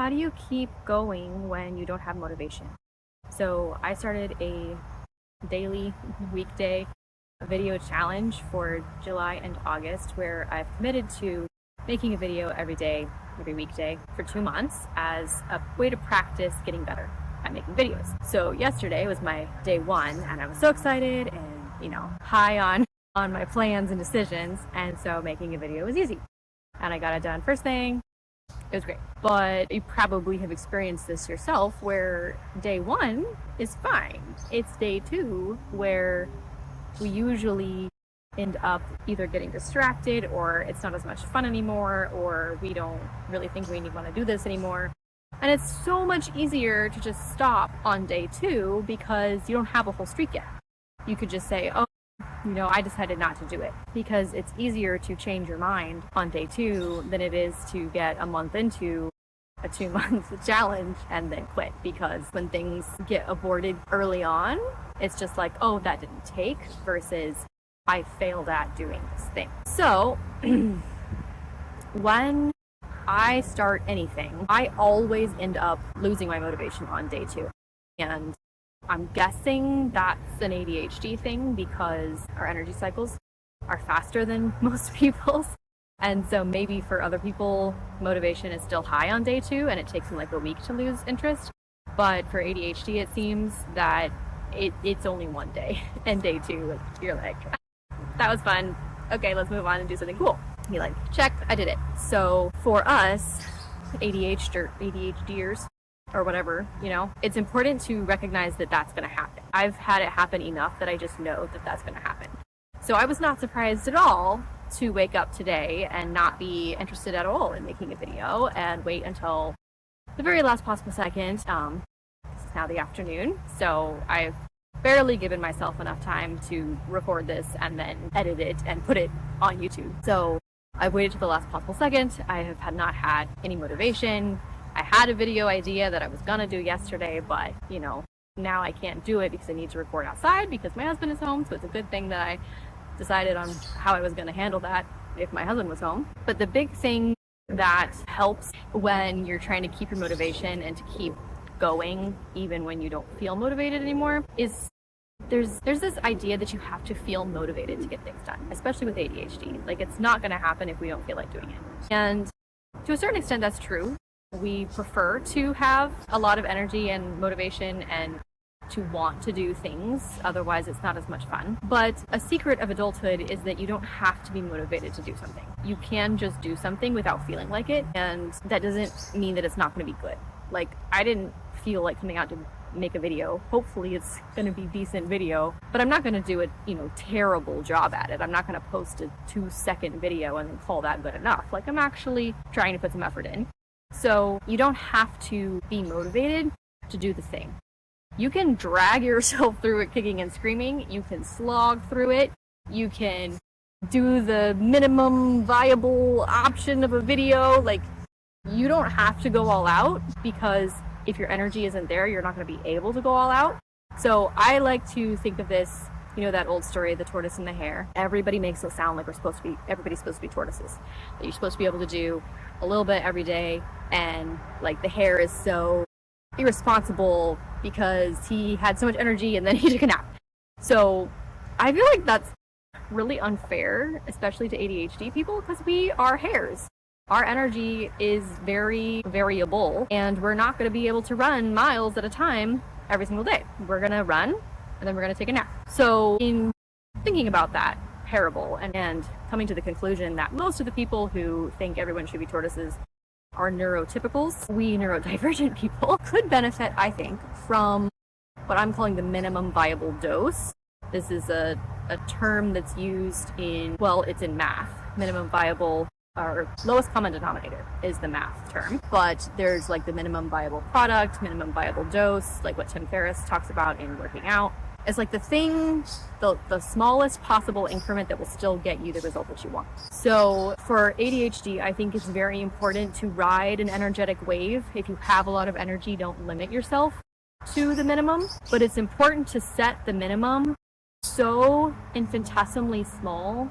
how do you keep going when you don't have motivation? So I started a daily, weekday video challenge for July and August where I've committed to making a video every day, every weekday for 2 months as a way to practice getting better at making videos. So yesterday was my day one and I was so excited and, high on my plans and decisions, and so making a video was easy. And I got it done first thing. It was great. But you probably have experienced this yourself where day one is fine. It's day two where we usually end up either getting distracted or it's not as much fun anymore, or we don't really think we want to do this anymore. And it's so much easier to just stop on day two because you don't have a whole streak yet. You could just say, oh, I decided not to do it, because it's easier to change your mind on day two than it is to get a month into a 2-month challenge and then quit, because when things get aborted early on, it's just like, oh, that didn't take, versus I failed at doing this thing. So when I start anything, I always end up losing my motivation on day two. And I'm guessing that's an ADHD thing because our energy cycles are faster than most people's. And so maybe for other people, motivation is still high on day two and it takes them like a week to lose interest. But for ADHD, it seems that it's only one day. And day two, you're like, that was fun. Okay, let's move on and do something cool. You're like, check, I did it. So for us, ADHDers, or whatever, it's important to recognize that that's going to happen. I've had it happen enough that I just know that that's going to happen. So I was not surprised at all to wake up today and not be interested at all in making a video and wait until the very last possible second. This is now the afternoon, so I've barely given myself enough time to record this and then edit it and put it on YouTube. So I've waited to the last possible second. I have not had any motivation. I had a video idea that I was gonna do yesterday, but now I can't do it because I need to record outside because my husband is home. So it's a good thing that I decided on how I was gonna handle that if my husband was home. But the big thing that helps when you're trying to keep your motivation and to keep going even when you don't feel motivated anymore is there's this idea that you have to feel motivated to get things done, especially with ADHD. Like, it's not gonna happen if we don't feel like doing it. And to a certain extent, that's true. We prefer to have a lot of energy and motivation and to want to do things, otherwise it's not as much fun. But a secret of adulthood is that you don't have to be motivated to do something. You can just do something without feeling like it, and that doesn't mean that it's not going to be good. Like, I didn't feel like coming out to make a video. Hopefully it's going to be decent video, but I'm not going to do a terrible job at it. I'm not going to post a 2-second video and then call that good enough. Like, I'm actually trying to put some effort in. So you don't have to be motivated to do the thing. You can drag yourself through it kicking and screaming. You can slog through it. You can do the minimum viable option of a video. Like, you don't have to go all out, because if your energy isn't there, you're not going to be able to go all out. So I like to think of this, that old story, the tortoise and the hare. Everybody makes it sound like everybody's supposed to be tortoises. That you're supposed to be able to do a little bit every day, and like the hare is so irresponsible because he had so much energy and then he took a nap. So I feel like that's really unfair, especially to ADHD people, because we are hares. Our energy is very variable, and we're not going to be able to run miles at a time every single day. We're going to run and then we're going to take a nap. So in thinking about that parable and coming to the conclusion that most of the people who think everyone should be tortoises are neurotypicals, we neurodivergent people could benefit, I think, from what I'm calling the minimum viable dose. This is a term that's used it's in math. Minimum viable, or lowest common denominator, is the math term. But there's like the minimum viable product, minimum viable dose, like what Tim Ferriss talks about in working out. It's like the thing, the smallest possible increment that will still get you the result that you want. So for ADHD, I think it's very important to ride an energetic wave. If you have a lot of energy, don't limit yourself to the minimum. But it's important to set the minimum so infinitesimally small,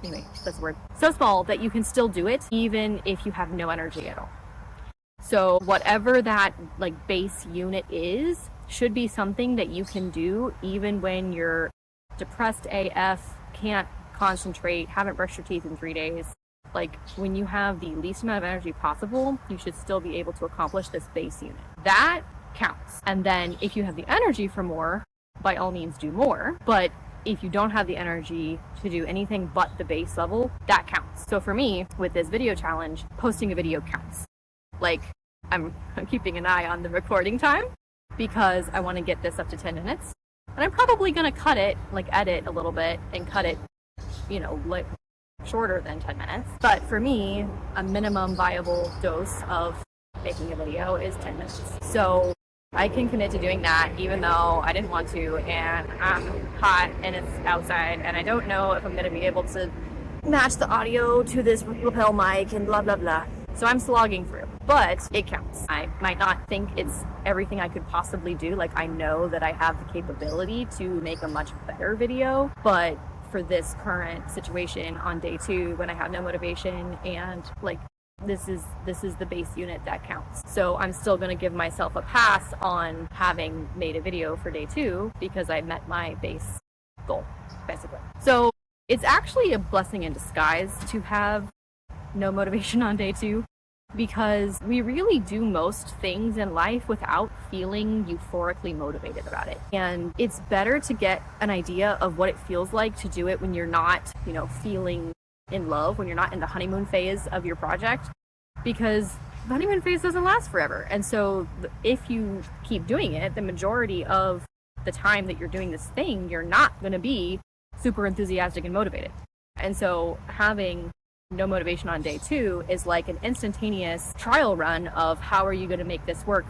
anyway, that's the word, so small that you can still do it even if you have no energy at all. So whatever that like base unit is should be something that you can do even when you're depressed AF, can't concentrate, haven't brushed your teeth in 3 days. Like when you have the least amount of energy possible, you should still be able to accomplish this base unit. That counts. And then if you have the energy for more, by all means do more. But if you don't have the energy to do anything but the base level, that counts. So for me, with this video challenge, posting a video counts. Like I'm keeping an eye on the recording time because I want to get this up to 10 minutes. And I'm probably going to cut it, like edit a little bit and cut it, like shorter than 10 minutes. But for me, a minimum viable dose of making a video is 10 minutes. So I can commit to doing that even though I didn't want to, and I'm hot and it's outside and I don't know if I'm going to be able to match the audio to this lapel mic and blah, blah, blah. So I'm slogging through, but it counts. I might not think it's everything I could possibly do. Like I know that I have the capability to make a much better video, but for this current situation on day 2 when I have no motivation and like this is the base unit that counts. So I'm still going to give myself a pass on having made a video for day 2 because I met my base goal, basically. So it's actually a blessing in disguise to have no motivation on day 2 because we really do most things in life without feeling euphorically motivated about it. And it's better to get an idea of what it feels like to do it when you're not, feeling in love, when you're not in the honeymoon phase of your project, because the honeymoon phase doesn't last forever. And so if you keep doing it, the majority of the time that you're doing this thing, you're not going to be super enthusiastic and motivated. And so having no motivation on day 2 is like an instantaneous trial run of how are you going to make this work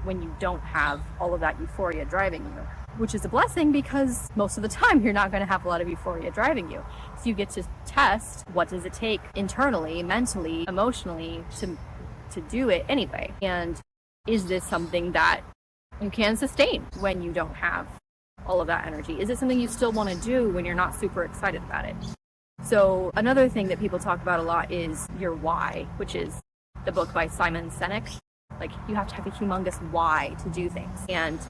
when you don't have all of that euphoria driving you, which is a blessing because most of the time you're not going to have a lot of euphoria driving you. So you get to test what does it take internally, mentally, emotionally to do it anyway. And is this something that you can sustain when you don't have all of that energy? Is it something you still want to do when you're not super excited about it? So another thing that people talk about a lot is your why, which is the book by Simon Sinek. Like you have to have a humongous why to do things. And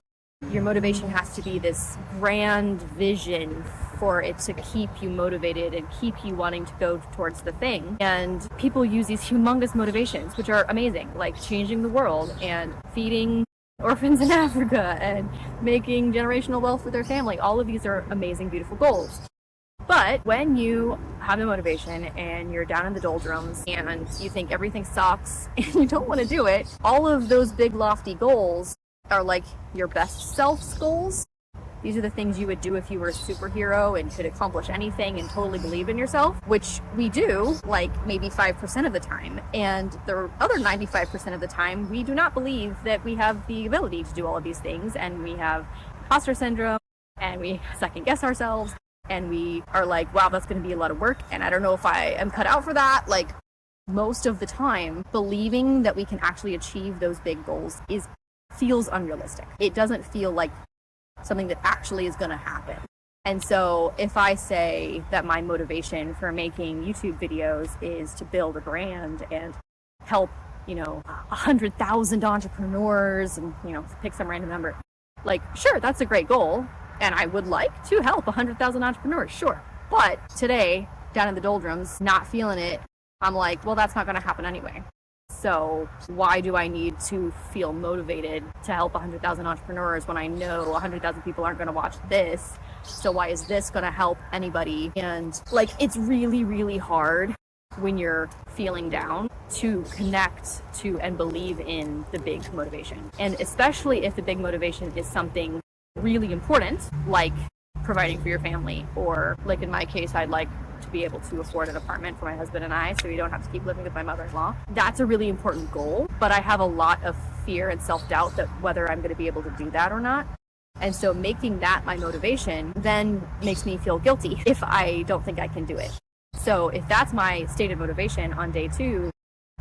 your motivation has to be this grand vision for it to keep you motivated and keep you wanting to go towards the thing. And people use these humongous motivations, which are amazing, like changing the world and feeding orphans in Africa and making generational wealth for their family. All of these are amazing, beautiful goals. But when you have the motivation and you're down in the doldrums and you think everything sucks and you don't want to do it, all of those big lofty goals are like your best self's goals. These are the things you would do if you were a superhero and could accomplish anything and totally believe in yourself, which we do like maybe 5% of the time. And the other 95% of the time, we do not believe that we have the ability to do all of these things. And we have imposter syndrome and we second guess ourselves. And we are like, wow, that's going to be a lot of work. And I don't know if I am cut out for that. Like most of the time, believing that we can actually achieve those big goals feels unrealistic. It doesn't feel like something that actually is going to happen. And so if I say that my motivation for making YouTube videos is to build a brand and help, 100,000 entrepreneurs and, pick some random number, like, sure, that's a great goal. And I would like to help 100,000 entrepreneurs, sure. But today, down in the doldrums, not feeling it, I'm like, well, that's not going to happen anyway. So why do I need to feel motivated to help 100,000 entrepreneurs when I know 100,000 people aren't going to watch this? So why is this going to help anybody? And like, it's really, really hard when you're feeling down to connect to and believe in the big motivation. And especially if the big motivation is something really important, like providing for your family, or like in my case, I'd like to be able to afford an apartment for my husband and I so we don't have to keep living with my mother-in-law. That's a really important goal, but I have a lot of fear and self-doubt that whether I'm going to be able to do that or not. And so making that my motivation then makes me feel guilty if I don't think I can do it. So if that's my stated motivation on day 2,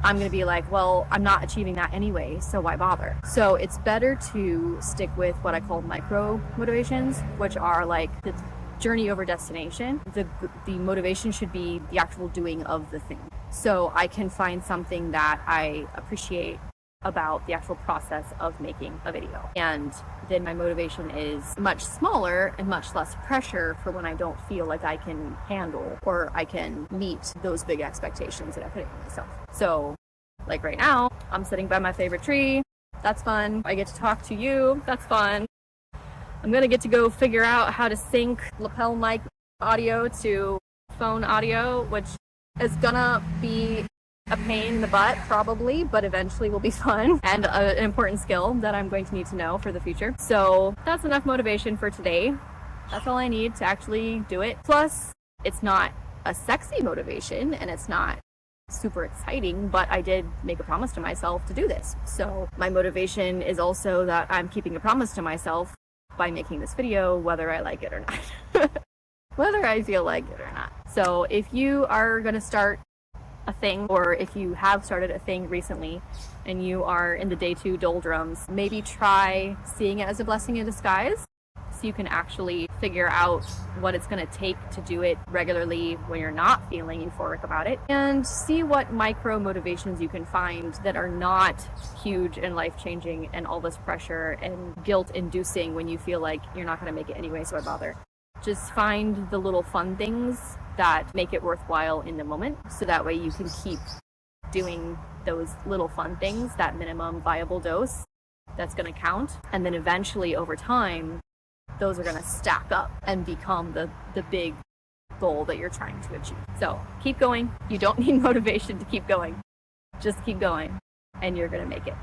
I'm going to be like, well, I'm not achieving that anyway, so why bother? So it's better to stick with what I call micro motivations, which are like the journey over destination. The motivation should be the actual doing of the thing. So I can find something that I appreciate about the actual process of making a video. And then my motivation is much smaller and much less pressure for when I don't feel like I can handle or I can meet those big expectations that I put on myself. So like right now, I'm sitting by my favorite tree. That's fun. I get to talk to you. That's fun. I'm gonna get to go figure out how to sync lapel mic audio to phone audio, which is gonna be a pain in the butt probably, but eventually will be fun and an important skill that I'm going to need to know for the future. So that's enough motivation for today. That's all I need to actually do it. Plus, it's not a sexy motivation and it's not super exciting, but I did make a promise to myself to do this. So my motivation is also that I'm keeping a promise to myself by making this video, whether I like it or not. Whether I feel like it or not. So if you are going to start a thing, or if you have started a thing recently and you are in the day 2 doldrums, maybe try seeing it as a blessing in disguise, so you can actually figure out what it's going to take to do it regularly when you're not feeling euphoric about it, and see what micro motivations you can find that are not huge and life-changing and all this pressure and guilt-inducing when you feel like you're not going to make it anyway, so I bother. Just find the little fun things that make it worthwhile in the moment, so that way you can keep doing those little fun things, that minimum viable dose that's going to count, and then eventually over time those are going to stack up and become the big goal that you're trying to achieve. So keep going. You don't need motivation to keep going. Just keep going and you're going to make it.